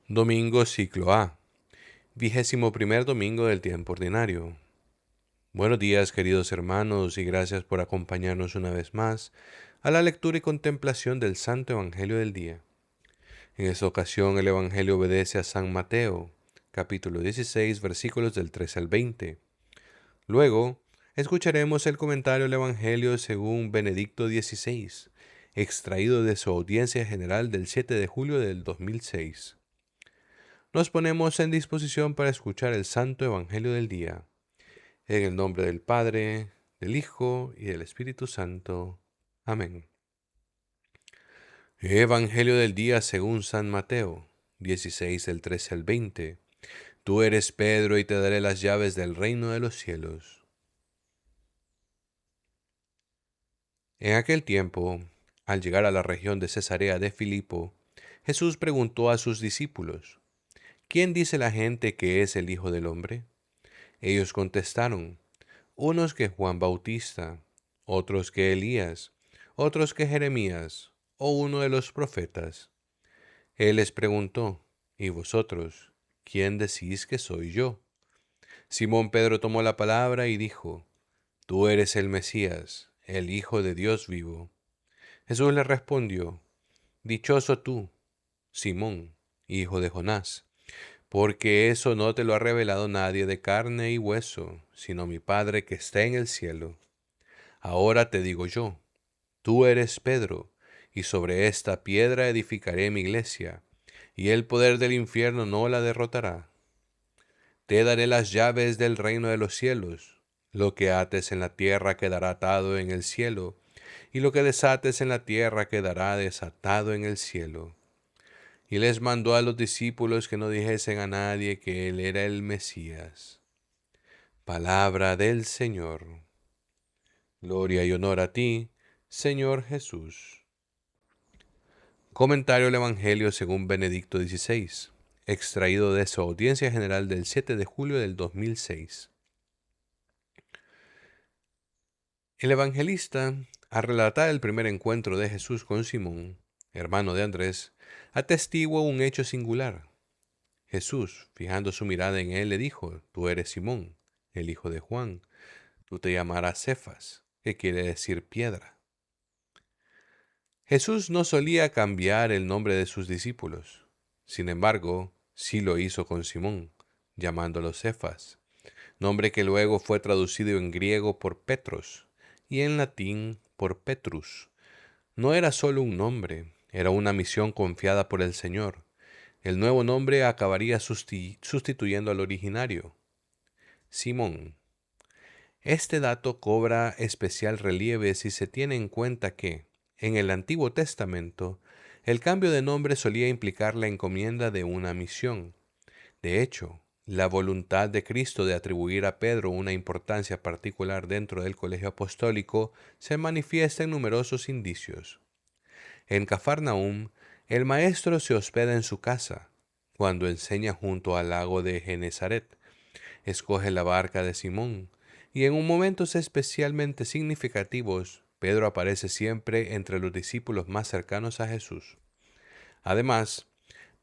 Domingo ciclo A, 21º domingo del tiempo ordinario. Buenos días, queridos hermanos, y gracias por acompañarnos una vez más a la lectura y contemplación del Santo Evangelio del día. En esta ocasión el Evangelio obedece a San Mateo, capítulo 16, versículos del 13 al 20. Luego, escucharemos el comentario del Evangelio según Benedicto XVI, extraído de su audiencia general del 7 de julio del 2006. Nos ponemos en disposición para escuchar el Santo Evangelio del día. En el nombre del Padre, del Hijo y del Espíritu Santo. Amén. Evangelio del día según San Mateo, 16 del 13 al 20. Tú eres Pedro y te daré las llaves del reino de los cielos. En aquel tiempo, al llegar a la región de Cesarea de Filipo, Jesús preguntó a sus discípulos, ¿quién dice la gente que es el Hijo del Hombre? Ellos contestaron, unos que Juan Bautista, otros que Elías, otros que Jeremías, o uno de los profetas. Él les preguntó, ¿y vosotros, quién decís que soy yo? Simón Pedro tomó la palabra y dijo, Tú eres el Mesías, el Hijo de Dios vivo. Jesús le respondió, Dichoso tú, Simón, hijo de Jonás, porque eso no te lo ha revelado nadie de carne y hueso, sino mi Padre que está en el cielo. Ahora te digo yo, tú eres Pedro, y sobre esta piedra edificaré mi iglesia, y el poder del infierno no la derrotará. Te daré las llaves del reino de los cielos. Lo que ates en la tierra quedará atado en el cielo, y lo que desates en la tierra quedará desatado en el cielo. Y les mandó a los discípulos que no dijesen a nadie que él era el Mesías. Palabra del Señor. Gloria y honor a ti, Señor Jesús. Comentario del Evangelio según Benedicto XVI, extraído de su audiencia general del 7 de julio del 2006. El evangelista, al relatar el primer encuentro de Jesús con Simón, hermano de Andrés, atestigua un hecho singular. Jesús, fijando su mirada en él, le dijo, Tú eres Simón, el hijo de Juan, tú te llamarás Cefas, que quiere decir piedra. Jesús no solía cambiar el nombre de sus discípulos. Sin embargo, sí lo hizo con Simón, llamándolo Cefas, nombre que luego fue traducido en griego por Petros y en latín por Petrus. No era solo un nombre, era una misión confiada por el Señor. El nuevo nombre acabaría sustituyendo al originario, Simón. Este dato cobra especial relieve si se tiene en cuenta que, en el Antiguo Testamento, el cambio de nombre solía implicar la encomienda de una misión. De hecho, la voluntad de Cristo de atribuir a Pedro una importancia particular dentro del colegio apostólico se manifiesta en numerosos indicios. En Cafarnaúm, el maestro se hospeda en su casa, cuando enseña junto al lago de Genezaret. Escoge la barca de Simón, y en momentos especialmente significativos, Pedro aparece siempre entre los discípulos más cercanos a Jesús. Además,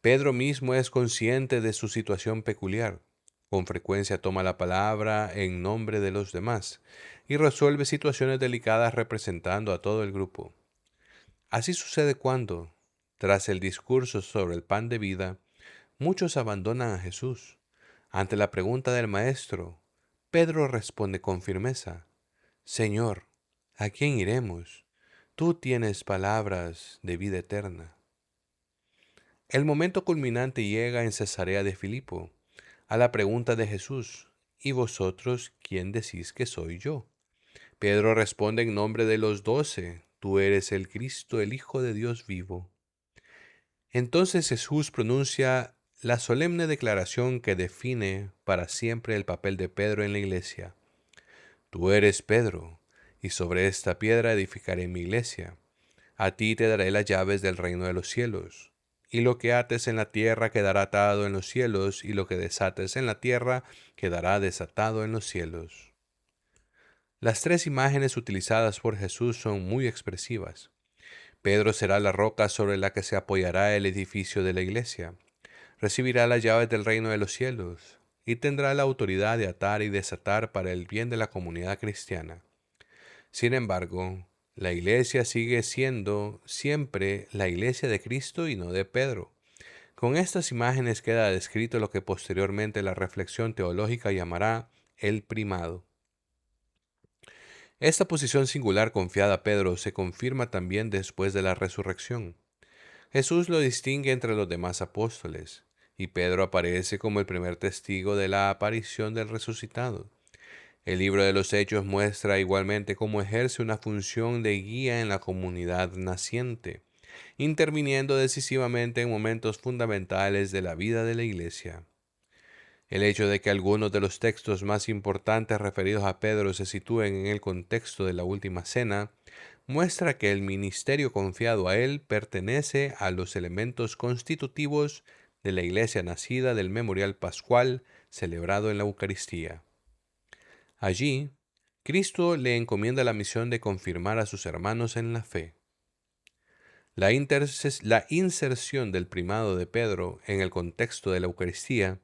Pedro mismo es consciente de su situación peculiar. Con frecuencia toma la palabra en nombre de los demás y resuelve situaciones delicadas representando a todo el grupo. Así sucede cuando, tras el discurso sobre el pan de vida, muchos abandonan a Jesús. Ante la pregunta del Maestro, Pedro responde con firmeza, Señor, ¿a quién iremos? Tú tienes palabras de vida eterna. El momento culminante llega en Cesarea de Filipo, a la pregunta de Jesús, ¿y vosotros quién decís que soy yo? Pedro responde en nombre de los 12, tú eres el Cristo, el Hijo de Dios vivo. Entonces Jesús pronuncia la solemne declaración que define para siempre el papel de Pedro en la iglesia. Tú eres Pedro, y sobre esta piedra edificaré mi iglesia. A ti te daré las llaves del reino de los cielos. Y lo que ates en la tierra quedará atado en los cielos, y lo que desates en la tierra quedará desatado en los cielos. Las tres imágenes utilizadas por Jesús son muy expresivas. Pedro será la roca sobre la que se apoyará el edificio de la iglesia. recibirá las llaves del reino de los cielos y tendrá la autoridad de atar y desatar para el bien de la comunidad cristiana. Sin embargo, la iglesia sigue siendo siempre la iglesia de Cristo y no de Pedro. Con estas imágenes queda descrito lo que posteriormente la reflexión teológica llamará el primado. Esta posición singular confiada a Pedro se confirma también después de la resurrección. Jesús lo distingue entre los demás apóstoles, y Pedro aparece como el primer testigo de la aparición del resucitado. El libro de los Hechos muestra igualmente cómo ejerce una función de guía en la comunidad naciente, interviniendo decisivamente en momentos fundamentales de la vida de la Iglesia. El hecho de que algunos de los textos más importantes referidos a Pedro se sitúen en el contexto de la Última Cena muestra que el ministerio confiado a él pertenece a los elementos constitutivos de la Iglesia nacida del memorial pascual celebrado en la Eucaristía. Allí, Cristo le encomienda la misión de confirmar a sus hermanos en la fe. La inserción del primado de Pedro en el contexto de la Eucaristía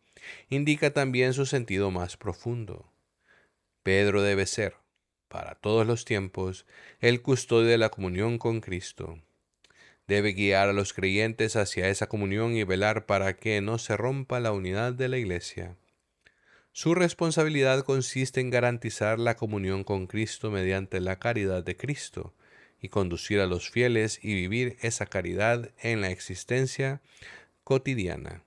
indica también su sentido más profundo. Pedro debe ser, para todos los tiempos, el custodio de la comunión con Cristo. Debe guiar a los creyentes hacia esa comunión y velar para que no se rompa la unidad de la Iglesia. Su responsabilidad consiste en garantizar la comunión con Cristo mediante la caridad de Cristo y conducir a los fieles y vivir esa caridad en la existencia cotidiana.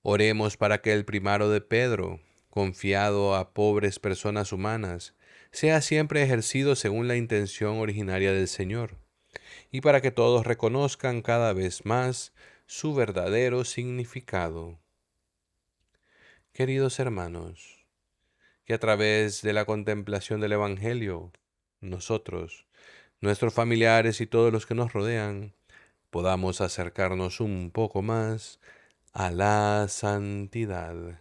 Oremos para que el primado de Pedro, confiado a pobres personas humanas, sea siempre ejercido según la intención originaria del Señor, y para que todos reconozcan cada vez más su verdadero significado. Queridos hermanos, que a través de la contemplación del Evangelio, nosotros, nuestros familiares y todos los que nos rodean, podamos acercarnos un poco más a la santidad.